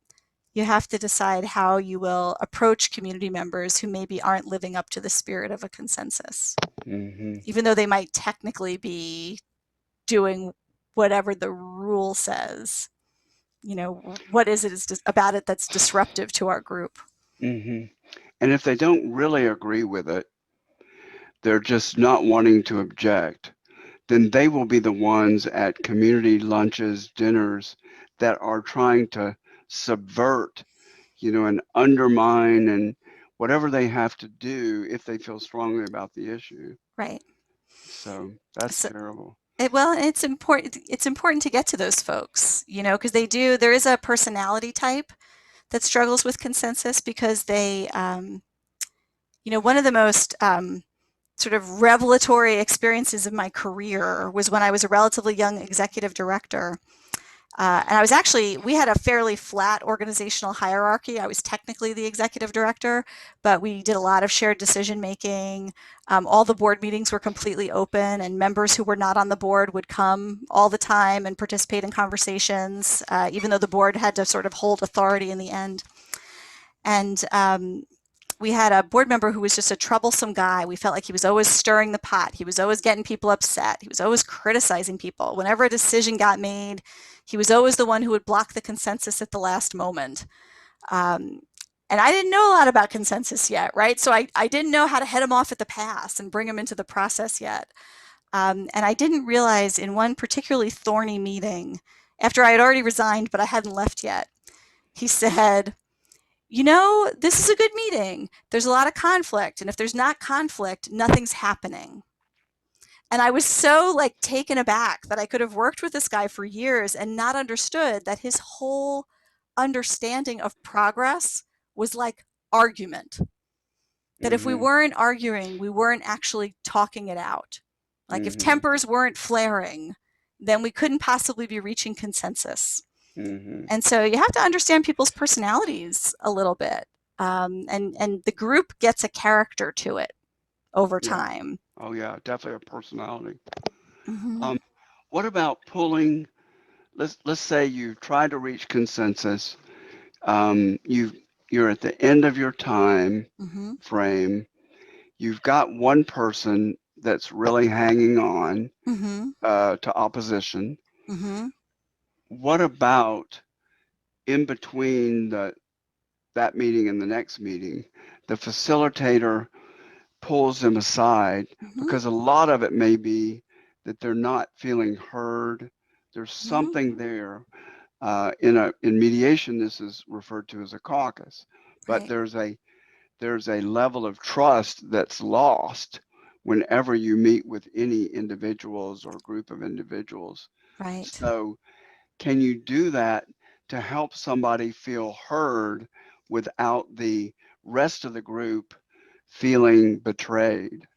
you have to decide how you will approach community members who maybe aren't living up to the spirit of a consensus, even though they might technically be doing whatever the rule says. You know, what is it about it that's disruptive to our group? And if they don't really agree with it, they're just not wanting to object, then they will be the ones at community lunches, dinners, that are trying to subvert, you know, and undermine and whatever they have to do if they feel strongly about the issue. Right. So that's terrible. Well, it's important to get to those folks, you know, because there is a personality type that struggles with consensus, because they, you know, one of the most sort of revelatory experiences of my career was when I was a relatively young executive director. And we had a fairly flat organizational hierarchy. I was technically the executive director, but we did a lot of shared decision making. All the board meetings were completely open, and members who were not on the board would come all the time and participate in conversations, even though the board had to sort of hold authority in the end. And we had a board member who was just a troublesome guy. We felt like he was always stirring the pot. He was always getting people upset. He was always criticizing people. Whenever a decision got made, he was always the one who would block the consensus at the last moment. And I didn't know a lot about consensus yet, right? So I didn't know how to head him off at the pass and bring him into the process yet. And I didn't realize in one particularly thorny meeting, after I had already resigned, but I hadn't left yet, he said, you know, this is a good meeting. There's a lot of conflict. And if there's not conflict, nothing's happening. And I was so like taken aback that I could have worked with this guy for years and not understood that his whole understanding of progress was like argument. That if we weren't arguing, we weren't actually talking it out. Like if tempers weren't flaring, then we couldn't possibly be reaching consensus. And so you have to understand people's personalities a little bit. And the group gets a character to it over time. Oh yeah, definitely a personality. Mm-hmm. What about pulling? Let's say you try to reach consensus. You're at the end of your time frame. You've got one person that's really hanging on to opposition. What about in between that meeting and the next meeting, the facilitator pulls them aside because a lot of it may be that they're not feeling heard. There's something there. In mediation, this is referred to as a caucus, but Right. there's a level of trust that's lost whenever you meet with any individuals or group of individuals. Right. So can you do that to help somebody feel heard without the rest of the group feeling betrayed?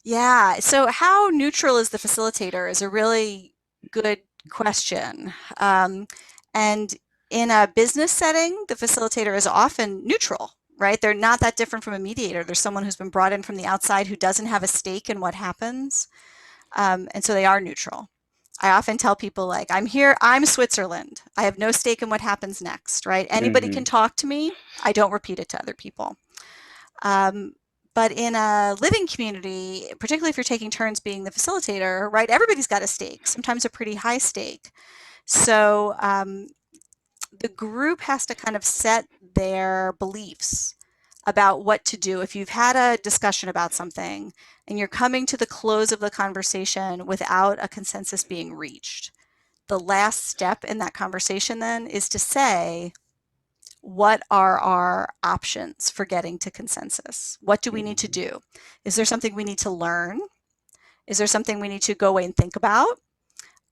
Yeah. So how neutral is the facilitator is a really good question. And in a business setting, the facilitator is often neutral, right? They're not that different from a mediator. There's someone who's been brought in from the outside who doesn't have a stake in what happens. And so they are neutral. I often tell people like, I'm here, I'm Switzerland. I have no stake in what happens next, right? Anybody can talk to me. I don't repeat it to other people. But in a living community, particularly if you're taking turns being the facilitator, right, everybody's got a stake, sometimes a pretty high stake. So the group has to kind of set their beliefs about what to do. If you've had a discussion about something and you're coming to the close of the conversation without a consensus being reached, the last step in that conversation then is to say, what are our options for getting to consensus? What do we need to do? Is there something we need to learn? Is there something we need to go away and think about?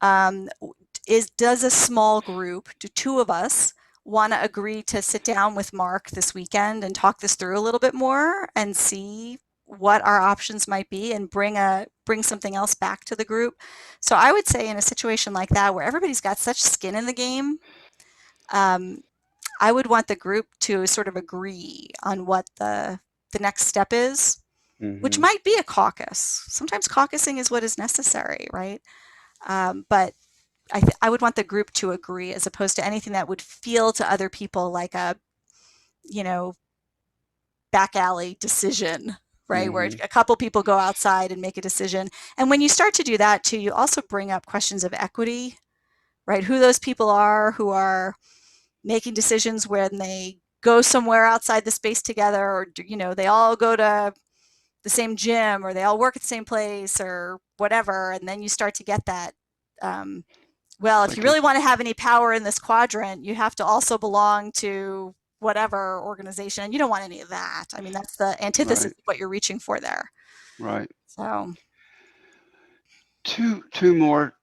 Does a small group, do two of us, want to agree to sit down with Mark this weekend and talk this through a little bit more and see what our options might be and bring something else back to the group? So I would say in a situation like that where everybody's got such skin in the game, I would want the group to sort of agree on what the next step is, which might be a caucus. Sometimes caucusing is what is necessary, right? But I would want the group to agree as opposed to anything that would feel to other people like a, you know, back alley decision, right? Where a couple people go outside and make a decision. And when you start to do that too, you also bring up questions of equity, right? Who those people are who are making decisions when they go somewhere outside the space together, or, you know, they all go to the same gym or they all work at the same place or whatever. And then you start to get that, well, if you really want to have any power in this quadrant, you have to also belong to whatever organization. And you don't want any of that. I mean, that's the antithesis of what you're reaching for there. Right. So two more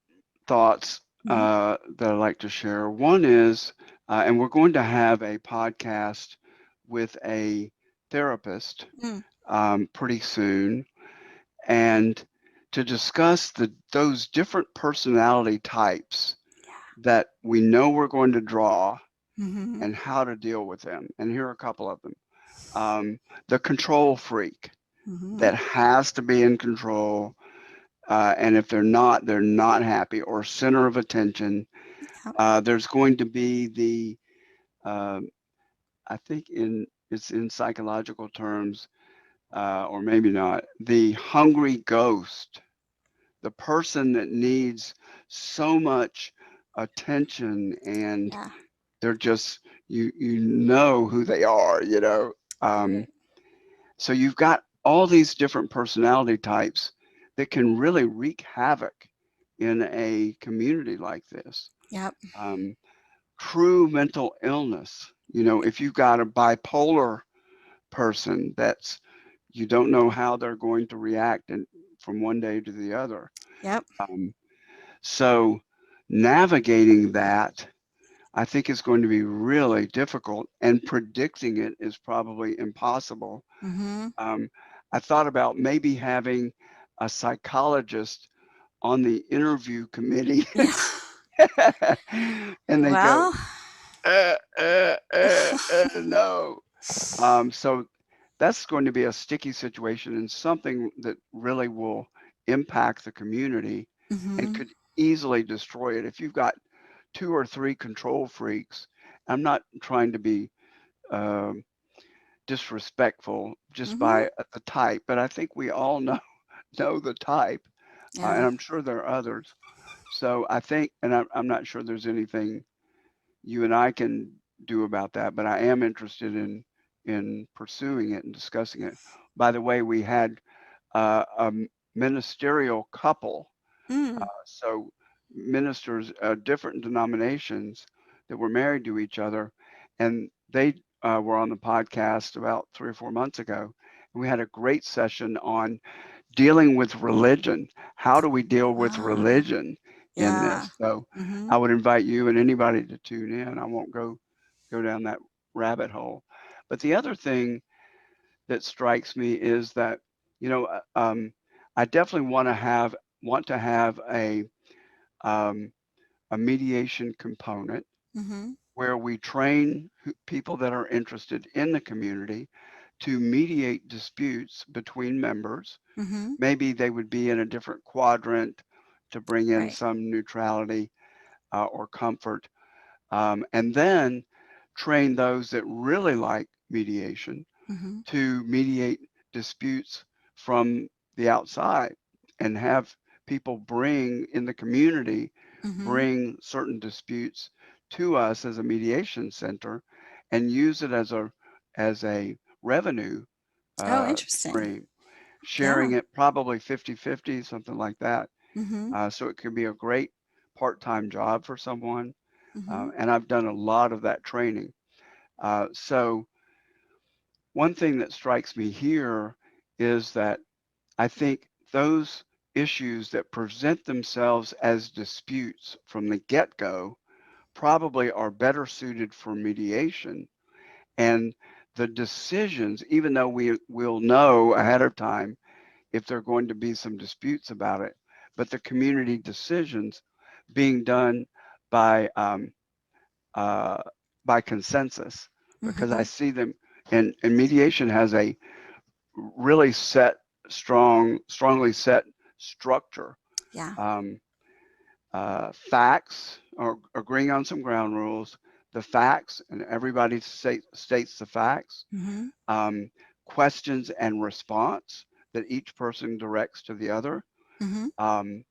thoughts that I'd like to share. One is, and we're going to have a podcast with a therapist pretty soon, and to discuss those different personality types that we know we're going to draw and how to deal with them. And here are a couple of them. The control freak that has to be in control. And if they're not happy, or center of attention. There's going to be the, I think in it's in psychological terms, or maybe not, the hungry ghost, the person that needs so much attention, and Yeah. they're just, you know who they are, you know. Um, Right. so you've got all these different personality types that can really wreak havoc in a community like this. Yep. Um, True mental illness, you know, if you've got a bipolar person that's, you don't know how they're going to react and from one day to the other. Yep. Um, so navigating that, I think, is going to be really difficult, and predicting it is probably impossible. Mm-hmm. Um, I thought about maybe having a psychologist on the interview committee, Yeah. and they go, Well, no. So that's going to be a sticky situation and something that really will impact the community and mm-hmm. could easily destroy it. If you've got two or three control freaks, I'm not trying to be um, disrespectful just Mm-hmm. by the type, but I think we all know know the type, and Yeah. I'm sure there are others. So I think, and I'm not sure there's anything you and I can do about that, but I am interested in pursuing it and discussing it. By the way, we had a ministerial couple, Mm. so ministers, different denominations that were married to each other, and they were on the podcast about 3 or 4 months ago. And we had a great session on dealing with religion. How do we deal with Ah. religion in Yeah. this? So Mm-hmm. I would invite you and anybody to tune in. I won't go down that rabbit hole. But the other thing that strikes me is that, you know, I definitely want to have um, a mediation component Mm-hmm. where we train people that are interested in the community to mediate disputes between members. Mm-hmm. Maybe they would be in a different quadrant to bring in Right. some neutrality or comfort, and then train those that really like mediation Mm-hmm. to mediate disputes from the outside and have people bring in the community, Mm-hmm. bring certain disputes to us as a mediation center and use it as a revenue Oh, interesting. stream, Yeah. sharing it probably 50-50, something like that. Mm-hmm. So it could be a great part-time job for someone. Mm-hmm. And I've done a lot of that training. So one thing that strikes me here is that I think those issues that present themselves as disputes from the get-go probably are better suited for mediation. And the decisions, even though we will know ahead of time if there are going to be some disputes about it, but the community decisions being done by uh, by consensus, because I Mm-hmm. see them, and mediation has a really strongly set structure. Yeah. Um, Facts, or agreeing on some ground rules, the facts, and everybody states the facts. Mm-hmm. Um, Questions and response that each person directs to the other. Mm-hmm. Um,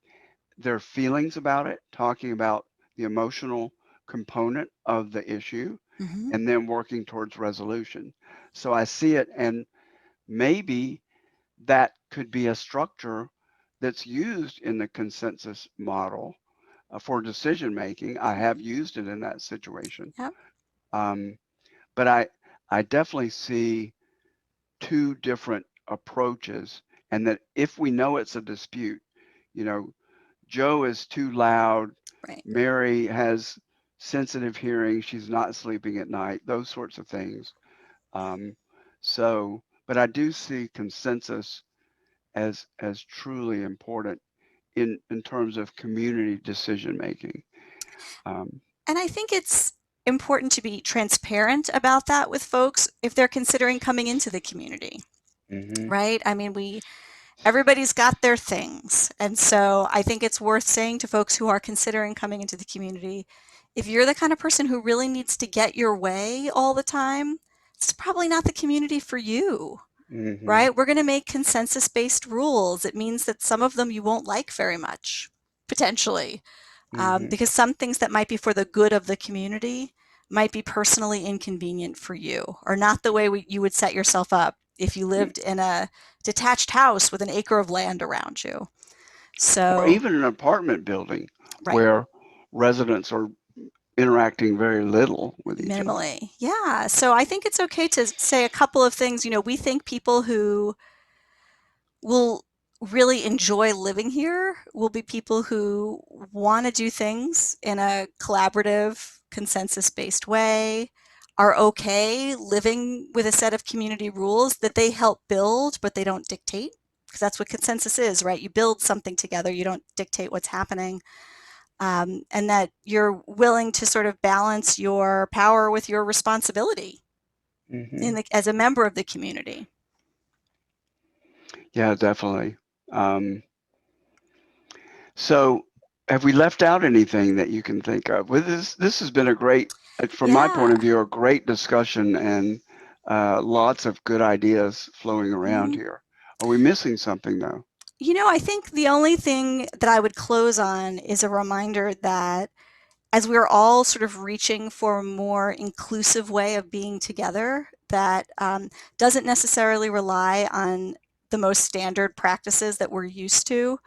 their feelings about it, talking about the emotional component of the issue, Mm-hmm. and then working towards resolution. So I see it, and maybe that could be a structure that's used in the consensus model for decision making. I have used it in that situation. Yep. Um, but I definitely see two different approaches, and that if we know it's a dispute, you know, Joe is too loud, Right. Mary has sensitive hearing, she's not sleeping at night, those sorts of things. Um, but I do see consensus as truly important in terms of community decision making. Um, And I think it's important to be transparent about that with folks if they're considering coming into the community, mhm. right? I mean, everybody's got their things. And so I think it's worth saying to folks who are considering coming into the community, if you're the kind of person who really needs to get your way all the time, it's probably not the community for you, Mm-hmm. right? We're going to make consensus-based rules. It means that some of them you won't like very much, potentially, Mm-hmm. because some things that might be for the good of the community might be personally inconvenient for you, or not the way you would set yourself up if you lived in a detached house with an acre of land around you. Or So, even an apartment building right. where residents are interacting very little with each other. Minimally. Yeah. So I think it's okay to say a couple of things. We think people who will really enjoy living here will be people who want to do things in a collaborative, consensus-based way, are okay living with a set of community rules that they help build, but they don't dictate, because that's what consensus is, right? You build something together, you don't dictate what's happening. And that you're willing to sort of balance your power with your responsibility Mm-hmm. as a member of the community. Yeah, definitely. Um, so have we left out anything that you can think of? With this has been a great, from my point Yeah. of view, a great discussion and lots of good ideas flowing around Mhm. here. Are we missing something though? I think the only thing that I would close on is a reminder that as we're all sort of reaching for a more inclusive way of being together that doesn't necessarily rely on the most standard practices that we're used to,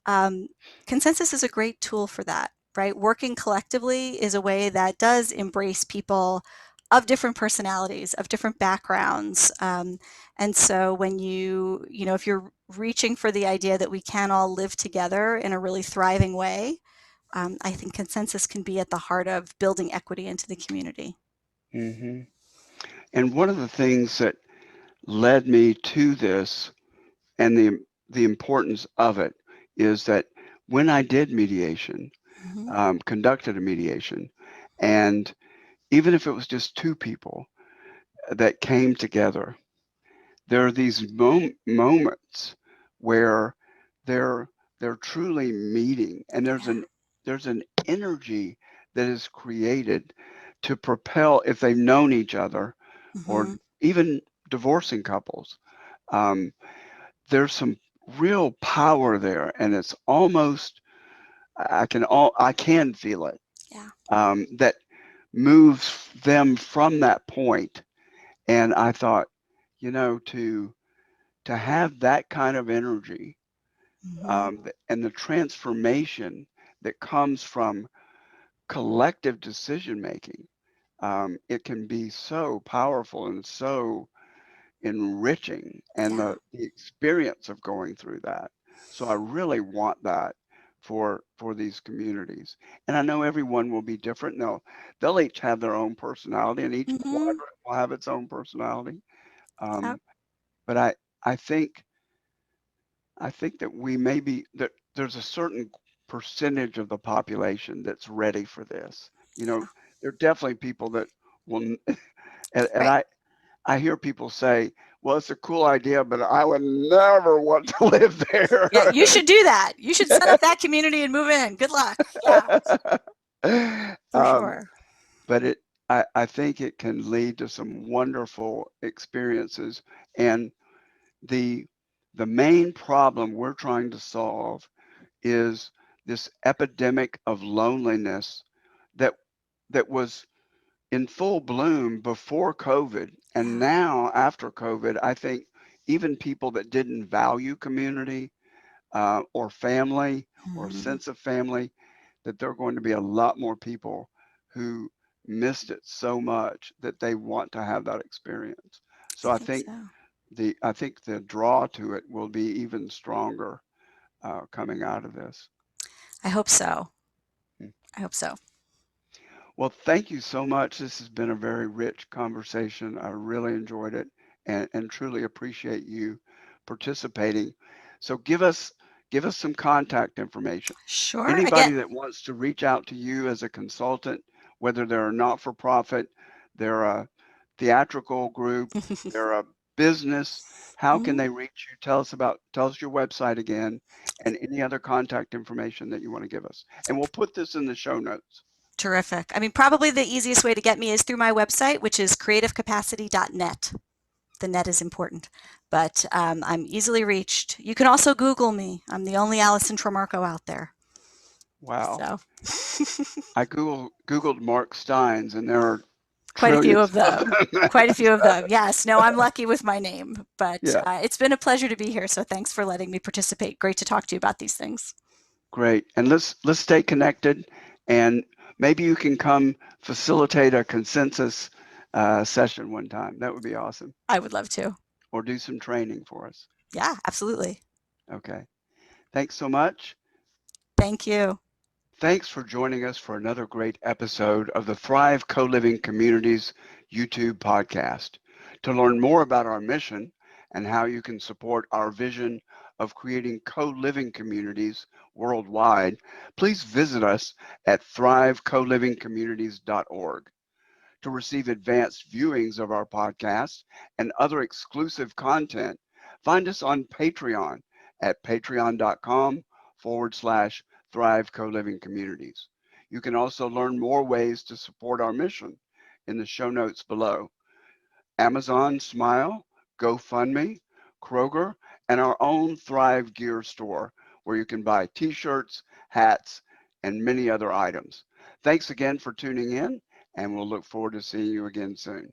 Um, consensus is a great tool for that, right? Working collectively is a way that does embrace people of different personalities, of different backgrounds. And so when if you're reaching for the idea that we can all live together in a really thriving way, I think consensus can be at the heart of building equity into the community. Hmm. And one of the things that led me to this and the importance of it is that when I did mediation, Hmm. conducted a mediation, and even if it was just two people that came together, there are these moments where they're they're truly meeting, and there's an energy that is created to propel if they've known each other, or Hmm. even divorcing couples. Um, there's some real power there, and it's almost I can feel it, Yeah. that moves them from that point. And I thought, to have that kind of energy, Hmm. and the transformation that comes from collective decision making, it can be so powerful and so enriching, and Yeah. the experience of going through that. So I really want that for these communities. And I know everyone will be different. They'll each have their own personality, and each Hmm. quadrant will have its own personality. Yep. Um, but I think I think that we may be that there's a certain percentage of the population that's ready for this. Yeah. There are definitely people that will, and Right. I hear people say, "Well, it's a cool idea, but I would never want to live Yeah, there." you should do that. You should set up that community and move in. Good luck. Yeah, for um, sure. but I think it can lead to some wonderful experiences. And the the main problem we're trying to solve is this epidemic of loneliness that was in full bloom before COVID, and Yeah. now after COVID, I think even people that didn't value community, or family, or a Hmm. sense of family, that there are going to be a lot more people who missed it so much that they want to have that experience. So I I think think so. the draw to it will be even stronger, coming out of this. I hope so. Hmm. I hope so. Well, thank you so much. This has been a very rich conversation. I really enjoyed it, and truly appreciate you participating. So give us some contact information. Sure. Anybody Again. that wants to reach out to you as a consultant, whether they're a not-for-profit, they're a theatrical group, they're a business, how can Mhm. they reach you? Tell us your website again, and any other contact information that you want to give us. And we'll put this in the show notes. Terrific. I mean, probably the easiest way to get me is through my website, which is creativecapacity.net. The net is important, but I'm easily reached. You can also Google me. I'm the only Allison Trimarco out there. Wow. So I Googled Mark Steins, and there are quite a few trillions of of them. them. Quite a few of them. Yes. No, I'm lucky with my name, but Yeah, it's been a pleasure to be here. So thanks for letting me participate. Great to talk to you about these things. great. And let's stay connected, and maybe you can come facilitate a consensus session one time. That would be awesome. I would love to. Or do some training for us. Yeah, absolutely. Okay. Thanks so much. Thank you. Thanks for joining us for another great episode of the Thrive Co-Living Communities YouTube podcast. To learn more about our mission and how you can support our vision of creating co-living communities worldwide, please visit us at thrivecolivingcommunities.org. To receive advanced viewings of our podcast and other exclusive content, find us on Patreon at patreon.com/Thrive Co-Living Communities. You can also learn more ways to support our mission in the show notes below. Amazon Smile, GoFundMe, Kroger, and our own Thrive Gear store, where you can buy t-shirts, hats, and many other items. Thanks again for tuning in, and we'll look forward to seeing you again soon.